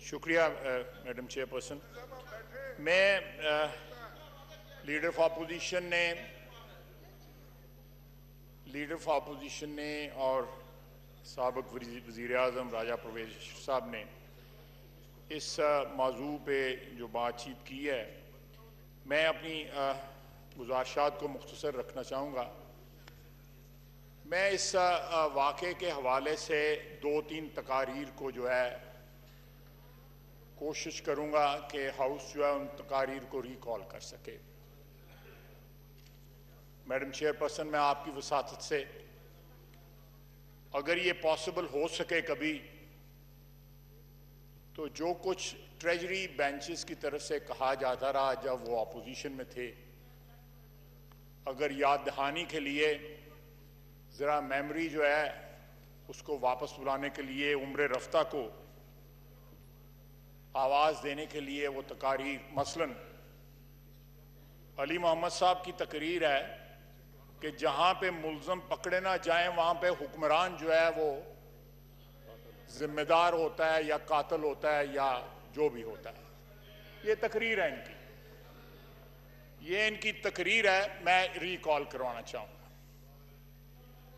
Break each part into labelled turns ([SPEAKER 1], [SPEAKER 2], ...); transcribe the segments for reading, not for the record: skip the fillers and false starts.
[SPEAKER 1] शुक्रिया madam chairperson. मैं leader of opposition ने और साबिक वज़ीर आज़म राजा परवेज़ साहब ने इस मौजू पे जो बातचीत की है, मैं अपनी गुज़ारिशात को मुख्तसर रखना चाहूँगा। मैं इस वाक़े के हवाले से 2-3 तकारीर को जो है कोशिश करूँगा कि हाउस जो है उन तकारीर को रिकॉल कर सके। मैडम चेयरपर्सन, मैं आपकी वसातत से अगर ये पॉसिबल हो सके कभी, तो जो कुछ ट्रेजरी बेंचेस की तरफ से कहा जाता रहा जब वो अपोजिशन में थे, अगर याद दहानी के लिए ज़रा मेमोरी जो है उसको वापस बुलाने के लिए, उम्र रफ्ता को आवाज़ देने के लिए वो तकारीर, मसलन अली मोहम्मद साहब की तकरीर है कि जहाँ पे मुल्ज़म पकड़े ना जाएं वहाँ पे हुक्मरान जो है वो जिम्मेदार होता है या कातिल होता है या जो भी होता है। ये तकरीर है इनकी तकरीर है, मैं रिकॉल करवाना चाहूँगा।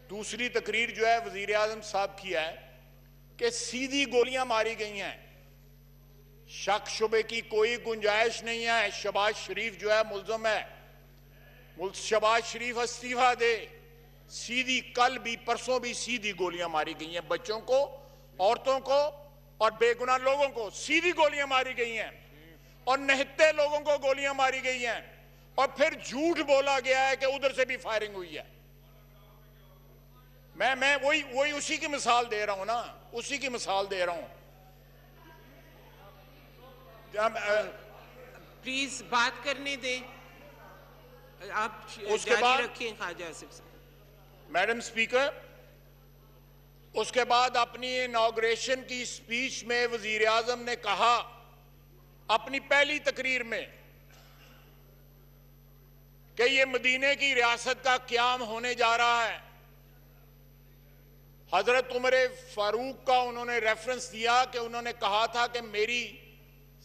[SPEAKER 1] दूसरी तकरीर जो है वज़ीर आज़म साहब की है कि सीधी गोलियां मारी गई हैं, शक शुबे की कोई गुंजाइश नहीं है। शहबाज शरीफ जो है मुल्ज़म है, शहबाज शरीफ इस्तीफा दे। सीधी कल भी परसों भी सीधी गोलियां मारी गई हैं, बच्चों को, औरतों को और बेगुनाह लोगों को सीधी गोलियां मारी गई हैं और निहत्ते लोगों को गोलियां मारी गई हैं। और फिर झूठ बोला गया है कि उधर से भी फायरिंग हुई है। मैं वही उसी की मिसाल दे रहा हूं ना, उसी की मिसाल दे रहा हूं।
[SPEAKER 2] प्लीज बात करने दें, आप
[SPEAKER 1] उसके
[SPEAKER 2] जारी
[SPEAKER 1] बाद
[SPEAKER 2] रखें ख्वाजा आसिफ साहब।
[SPEAKER 1] मैडम स्पीकर, उसके बाद अपनी इनॉग्रेशन की स्पीच में वजीर आजम ने कहा, अपनी पहली तकरीर में, कि ये मदीने की रियासत का क़याम होने जा रहा है। हजरत उमर फारूक का उन्होंने रेफरेंस दिया कि उन्होंने कहा था कि मेरी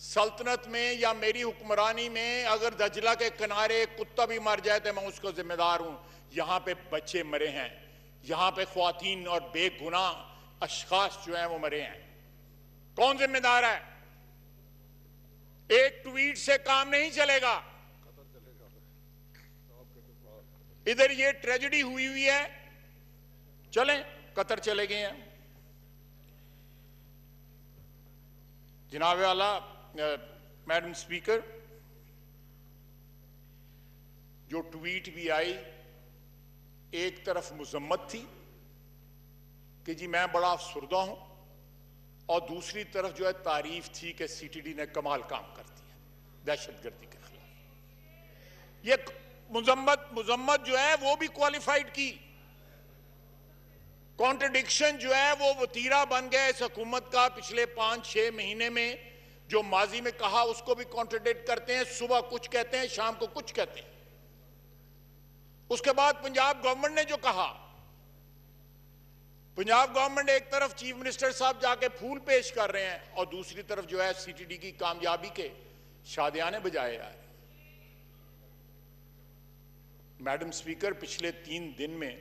[SPEAKER 1] सल्तनत में या मेरी हुक्मरानी में अगर दजला के किनारे कुत्ता भी मर जाए तो मैं उसको जिम्मेदार हूं। यहां पे बच्चे मरे हैं, यहां पे ख्वातीन और बेगुनाह अशखास जो हैं वो मरे हैं। कौन जिम्मेदार है? एक ट्वीट से काम नहीं चलेगा। इधर ये ट्रेजेडी हुई है, चलें कतर चले गए हैं। जनाब आला मैडम स्पीकर, जो ट्वीट भी आई, एक तरफ मुजम्मत थी कि जी मैं बड़ा अफसुर्दा हूं, और दूसरी तरफ जो है तारीफ थी कि सीटीडी ने कमाल काम कर दिया दहशतगर्दी के खिलाफ। ये मुजम्मत जो है वो भी क्वालिफाइड की। कॉन्ट्रडिक्शन जो है वो वतीरा बन गया इस हुकूमत का। पिछले 5-6 महीने में जो माजी में कहा उसको भी कॉन्ट्रडिक्ट करते हैं। सुबह कुछ कहते हैं, शाम को कुछ कहते हैं। उसके बाद पंजाब गवर्नमेंट ने जो कहा, पंजाब गवर्नमेंट एक तरफ चीफ मिनिस्टर साहब जाके फूल पेश कर रहे हैं और दूसरी तरफ जो है सीटीडी की कामयाबी के शादियाने बजाए जा रहे हैं। मैडम स्पीकर, पिछले 3 दिन में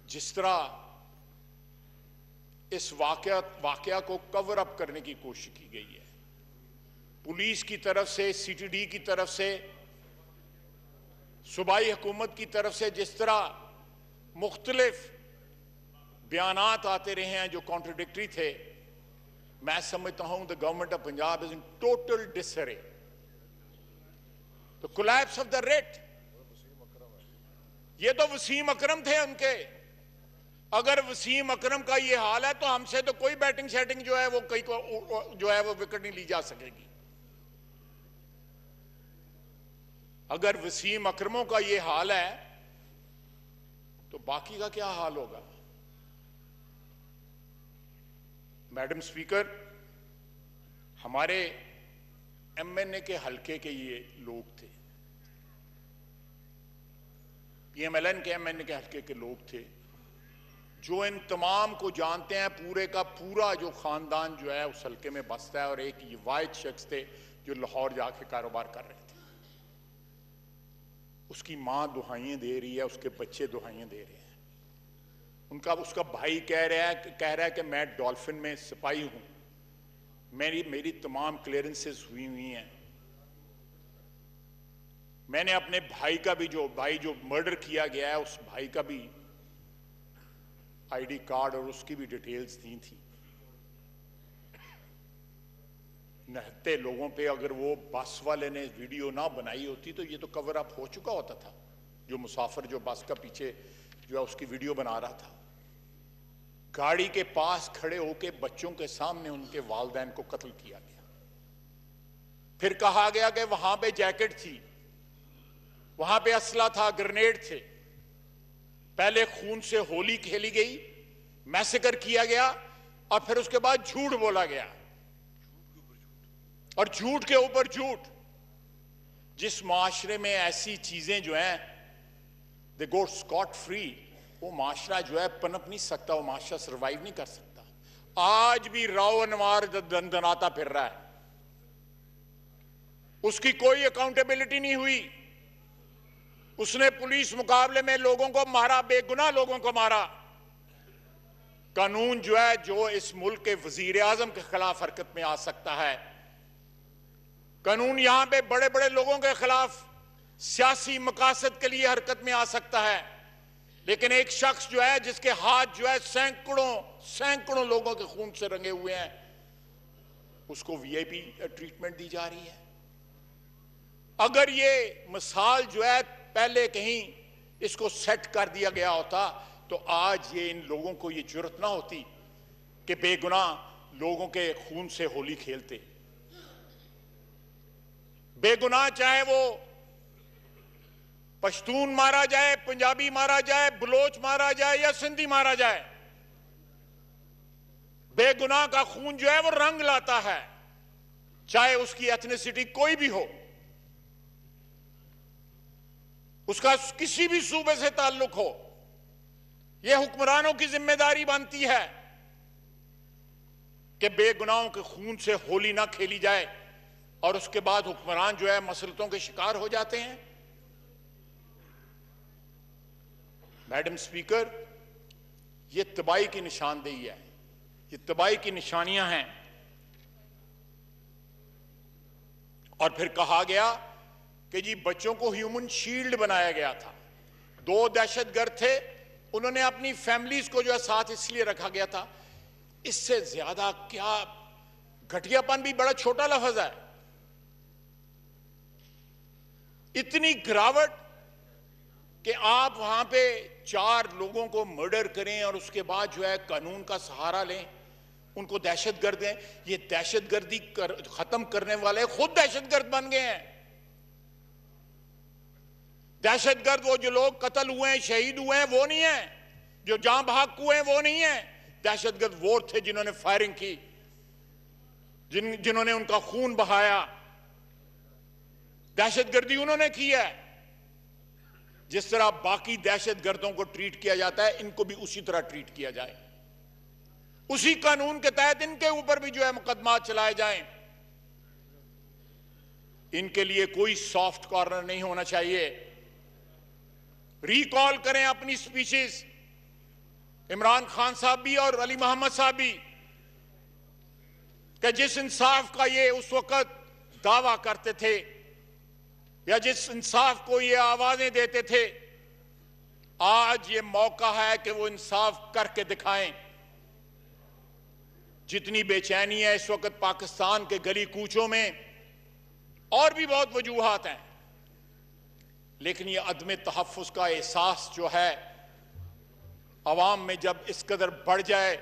[SPEAKER 1] जिस तरह इस वाकया को कवर अप करने की कोशिश की गई है, पुलिस की तरफ से, सीटीडी की तरफ से, सूबाई हुकूमत की तरफ से, जिस तरह मुख्तलिफ बयानात आते रहे हैं जो कॉन्ट्रडिक्टरी थे, मैं समझता हूं the government of Punjab is in total disarray. The collapse of the rate, ये तो वसीम अकरम थे उनके। अगर वसीम अकरम का ये हाल है तो हमसे तो कोई बैटिंग शैटिंग जो है वो कहीं को जो है वो विकेट नहीं ली जा सकेगी। अगर वसीम अकरमों का ये हाल है तो बाकी का क्या हाल होगा? मैडम स्पीकर, हमारे एमएनए के हलके के ये लोग थे, पीएमएलएन के एमएनए के हलके के लोग थे, जो इन तमाम को जानते हैं, पूरे का पूरा जो खानदान जो है उस हल्के में बसता है, और एक ये वाहिद शख्स थे जो लाहौर जाके कारोबार कर रहे थे। उसकी मां दुहाइयां दे रही है, उसके बच्चे दुहाइयां दे रहे हैं। उसका भाई कह रहा है कि मैं डॉल्फिन में सिपाही हूं, मेरी तमाम क्लियरेंसेस हुई हैं। मैंने अपने भाई का भी जो मर्डर किया गया है, उस भाई का भी आईडी कार्ड और उसकी भी डिटेल्स दी थी। नहते लोगों पे अगर वो बस वाले ने वीडियो ना बनाई होती तो ये तो कवर अप हो चुका होता था। जो मुसाफिर जो बस का पीछे जो है उसकी वीडियो बना रहा था, गाड़ी के पास खड़े होके बच्चों के सामने उनके वालिदैन को कत्ल किया गया। फिर कहा गया कि वहां पे जैकेट थी, वहां पे असला था, ग्रेनेड थे। पहले खून से होली खेली गई, मैसेकर किया गया, और फिर उसके बाद झूठ बोला गया, और झूठ के ऊपर झूठ। जिस माशरे में ऐसी चीजें जो हैं दे गो स्कॉट फ्री, वो माशरा जो है पनप नहीं सकता, वो माशरा सर्वाइव नहीं कर सकता। आज भी राव अनवार दंदनाता फिर रहा है, उसकी कोई अकाउंटेबिलिटी नहीं हुई। उसने पुलिस मुकाबले में लोगों को मारा, बेगुनाह लोगों को मारा। कानून जो है, जो इस मुल्क के वजीर आजम के खिलाफ हरकत में आ सकता है, कानून यहां पे बड़े बड़े लोगों के खिलाफ सियासी मकासद के लिए हरकत में आ सकता है, लेकिन एक शख्स जो है जिसके हाथ जो है सैकड़ों लोगों के खून से रंगे हुए हैं, उसको वीआईपी ट्रीटमेंट दी जा रही है। अगर ये मिसाल जो है पहले कहीं इसको सेट कर दिया गया होता तो आज ये इन लोगों को ये जुर्रत ना होती कि बेगुनाह लोगों के खून से होली खेलते। बेगुनाह चाहे वो पश्तून मारा जाए, पंजाबी मारा जाए, बलोच मारा जाए या सिंधी मारा जाए, बेगुनाह का खून जो है वो रंग लाता है, चाहे उसकी एथनिसिटी कोई भी हो, उसका किसी भी सूबे से ताल्लुक हो। यह हुक्मरानों की जिम्मेदारी बनती है कि बेगुनाहों के खून से होली ना खेली जाए, और उसके बाद हुक्मरान जो है मसलतों के शिकार हो जाते हैं। मैडम स्पीकर, यह तबाही की निशानदेही है, ये तबाही की निशानियां हैं। और फिर कहा गया कि जी बच्चों को ह्यूमन शील्ड बनाया गया था। 2 दहशतगर्द थे, उन्होंने अपनी फैमिलीज को जो है साथ इसलिए रखा गया था। इससे ज्यादा क्या घटियापन भी बड़ा छोटा लफ्ज है। इतनी गिरावट कि आप वहां पे 4 लोगों को मर्डर करें और उसके बाद जो है कानून का सहारा लें, उनको दहशतगर्द हैं। ये दहशतगर्दी खत्म करने वाले खुद दहशतगर्द बन गए हैं। दहशतगर्द वो जो लोग कत्ल हुए हैं, शहीद हुए हैं, वो नहीं है। जो जां बहक हुए हैं, वो नहीं है। दहशतगर्द वो थे जिन्होंने फायरिंग की, जिन्होंने उनका खून बहाया। दहशतगर्दी उन्होंने की है। जिस तरह बाकी दहशतगर्दों को ट्रीट किया जाता है, इनको भी उसी तरह ट्रीट किया जाए। उसी कानून के तहत इनके ऊपर भी जो है मुकदमा चलाए जाएं। इनके लिए कोई सॉफ्ट कॉर्नर नहीं होना चाहिए। रिकॉल करें अपनी स्पीशीज, इमरान खान साहब भी और अली मोहम्मद साहब भी, कि जिस इंसाफ का ये उस वक्त दावा करते थे या जिस इंसाफ को ये आवाजें देते थे, आज ये मौका है कि वो इंसाफ करके दिखाएं। जितनी बेचैनी है इस वक्त पाकिस्तान के गली कूचों में, और भी बहुत वजूहात हैं, लेकिन ये अदम तहफ़्फ़ुज़ का एहसास जो है अवाम में जब इस कदर बढ़ जाए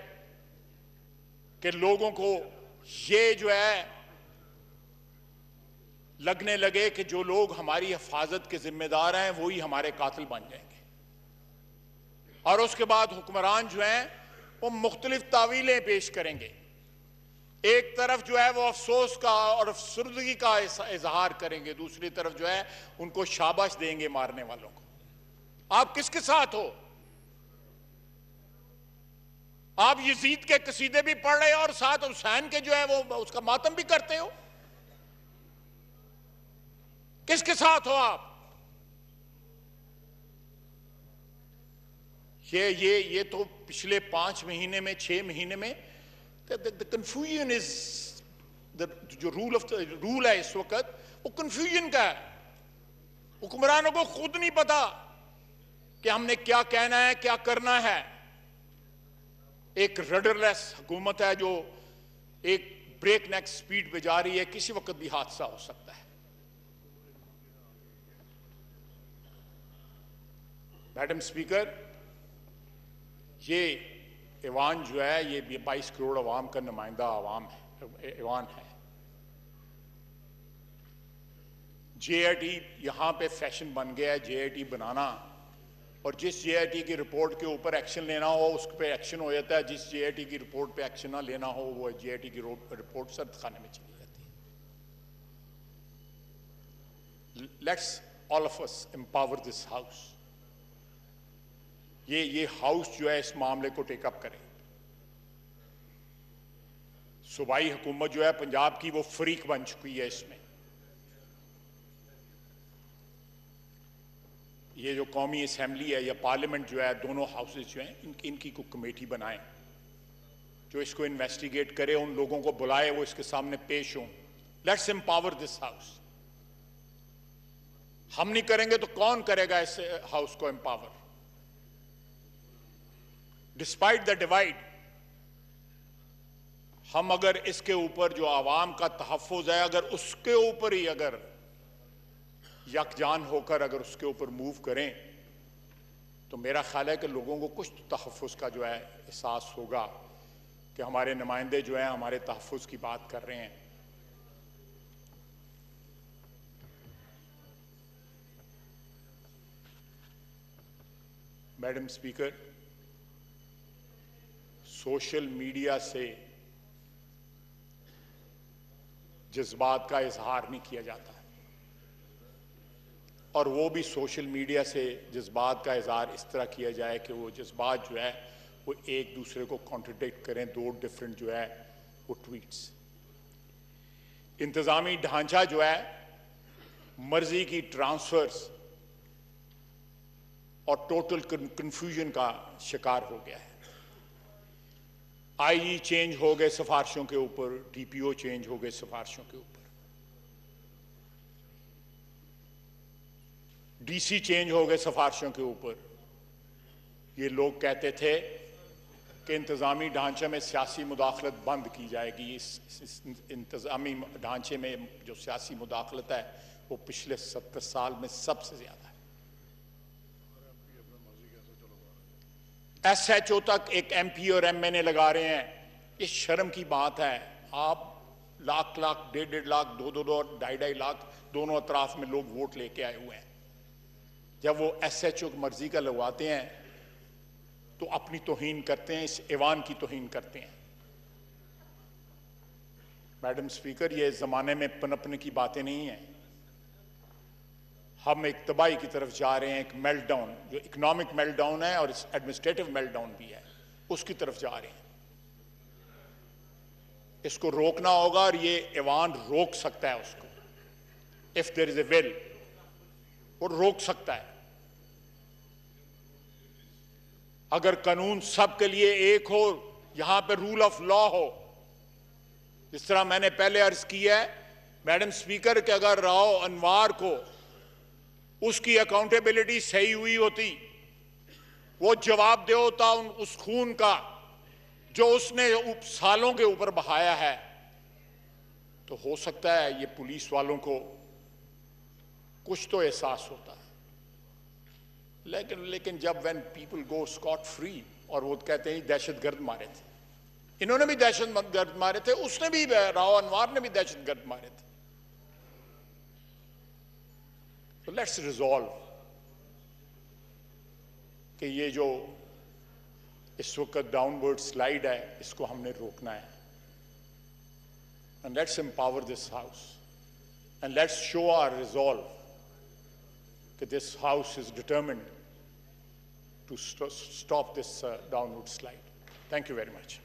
[SPEAKER 1] कि लोगों को ये जो है लगने लगे कि जो लोग हमारी हिफाजत के जिम्मेदार हैं वही हमारे कातिल बन जाएंगे, और उसके बाद हुक्मरान जो हैं वो मुख्तलिफ तावीलें पेश करेंगे। एक तरफ जो है वो अफसोस का और अफसरदगी का इजहार करेंगे, दूसरी तरफ जो है उनको शाबाश देंगे मारने वालों को। आप किसके साथ हो? आप यजीद के कसीदे भी पढ़ रहे हो और साथ हुसैन के जो है वो उसका मातम भी करते हो। किसके साथ हो आप? ये तो पिछले 5 महीने में 6 महीने में द कंफ्यूजन इज जो रूल है इस वक्त वो कंफ्यूजन का है। हुक्मरानों को खुद नहीं पता कि हमने क्या कहना है, क्या करना है। एक रडरलेस हुकूमत है जो एक ब्रेक नेक स्पीड पे जा रही है, किसी वक्त भी हादसा हो सकता है। मैडम स्पीकर, ये ऐवान जो है ये 22 करोड़ अवाम का नुमाइंदा ऐवान है। जेआईटी यहां पे फैशन बन गया है, जेआईटी बनाना, और जिस जेआईटी की रिपोर्ट के ऊपर एक्शन लेना हो उस पर एक्शन हो जाता है, जिस जेआईटी की रिपोर्ट पे एक्शन ना लेना हो वो जेआईटी की रिपोर्ट सर्द खाने में चली जाती है। Let's all of us empower this house. ये हाउस जो है इस मामले को टेकअप करे। सूबाई हुकूमत जो है पंजाब की वो फरीक बन चुकी है इसमें। ये जो कौमी असेंबली है या पार्लियामेंट जो है, दोनों हाउसेज जो हैं इनकी कोई कमेटी बनाए जो इसको इन्वेस्टिगेट करे, उन लोगों को बुलाए, वो इसके सामने पेश हों। Let's empower this house. हम नहीं करेंगे तो कौन करेगा इस हाउस को एम्पावर? डिस्पाइट द डिवाइड, हम अगर इसके ऊपर जो आवाम का तहफ़्फ़ुज़ है, अगर उसके ऊपर ही अगर यकजान होकर अगर उसके ऊपर मूव करें तो मेरा ख्याल है कि लोगों को कुछ तहफ़्फ़ुज़ का जो है एहसास होगा कि हमारे नुमाइंदे जो हैं हमारे तहफ़्फ़ुज़ की बात कर रहे हैं। मैडम स्पीकर, सोशल मीडिया से जज्बात का इजहार नहीं किया जाता, और वो भी सोशल मीडिया से जज्बात का इजहार इस तरह किया जाए कि वो जज्बात जो है वो एक दूसरे को कॉन्ट्रडिक्ट करें, दो डिफरेंट जो है वो ट्वीट्स। इंतजामी ढांचा जो है मर्जी की ट्रांसफर्स और टोटल कंफ्यूजन का शिकार हो गया है। आईजी चेंज हो गए सिफारिशों के ऊपर, डीपीओ चेंज हो गए सिफारिशों के ऊपर, डीसी चेंज हो गए सिफारिशों के ऊपर। ये लोग कहते थे कि इंतजामी ढांचे में सियासी मुदाखलत बंद की जाएगी। इस इंतजामी ढांचे में जो सियासी मुदाखलत है वो पिछले 70 साल में सबसे ज्यादा है। एसएचओ तक एक एमपी और एमएनए लगा रहे हैं। ये शर्म की बात है। आप लाख लाख, 1.5 लाख, 2-2 और 2.5 लाख दोनों अतराफ में लोग वोट लेके आए हुए हैं। जब वो एसएचओ की मर्जी का लगवाते हैं तो अपनी तौहीन करते हैं, इस ऐवान की तौहीन करते हैं। मैडम स्पीकर, ये जमाने में पनपने की बातें नहीं हैं। हम एक तबाही की तरफ जा रहे हैं, एक मेल्टडाउन, जो इकोनॉमिक मेल्टडाउन है और एडमिनिस्ट्रेटिव मेल्टडाउन भी है, उसकी तरफ जा रहे हैं। इसको रोकना होगा और ये ऐवान रोक सकता है उसको। If there is a will, वो रोक सकता है। अगर कानून सबके लिए एक हो, यहां पे रूल ऑफ लॉ हो, जिस तरह मैंने पहले अर्ज किया है मैडम स्पीकर कि अगर राव अनवार को उसकी अकाउंटेबिलिटी सही हुई होती, वो जवाब दे होता उस खून का जो उसने सालों के ऊपर बहाया है, तो हो सकता है ये पुलिस वालों को कुछ तो एहसास होता है। लेकिन जब when people go Scott free और वो कहते हैं दहशतगर्द मारे थे, इन्होंने भी दहशतगर्द मारे थे, उसने भी, राव अनवार ने भी दहशतगर्द मारे थे। तो लेट्स रिजॉल्व कि ये जो इस वक्त डाउनवर्ड स्लाइड है इसको हमने रोकना है। And let's empower this house and let's show our resolve कि this house is determined to stop this downward slide. Thank you very much.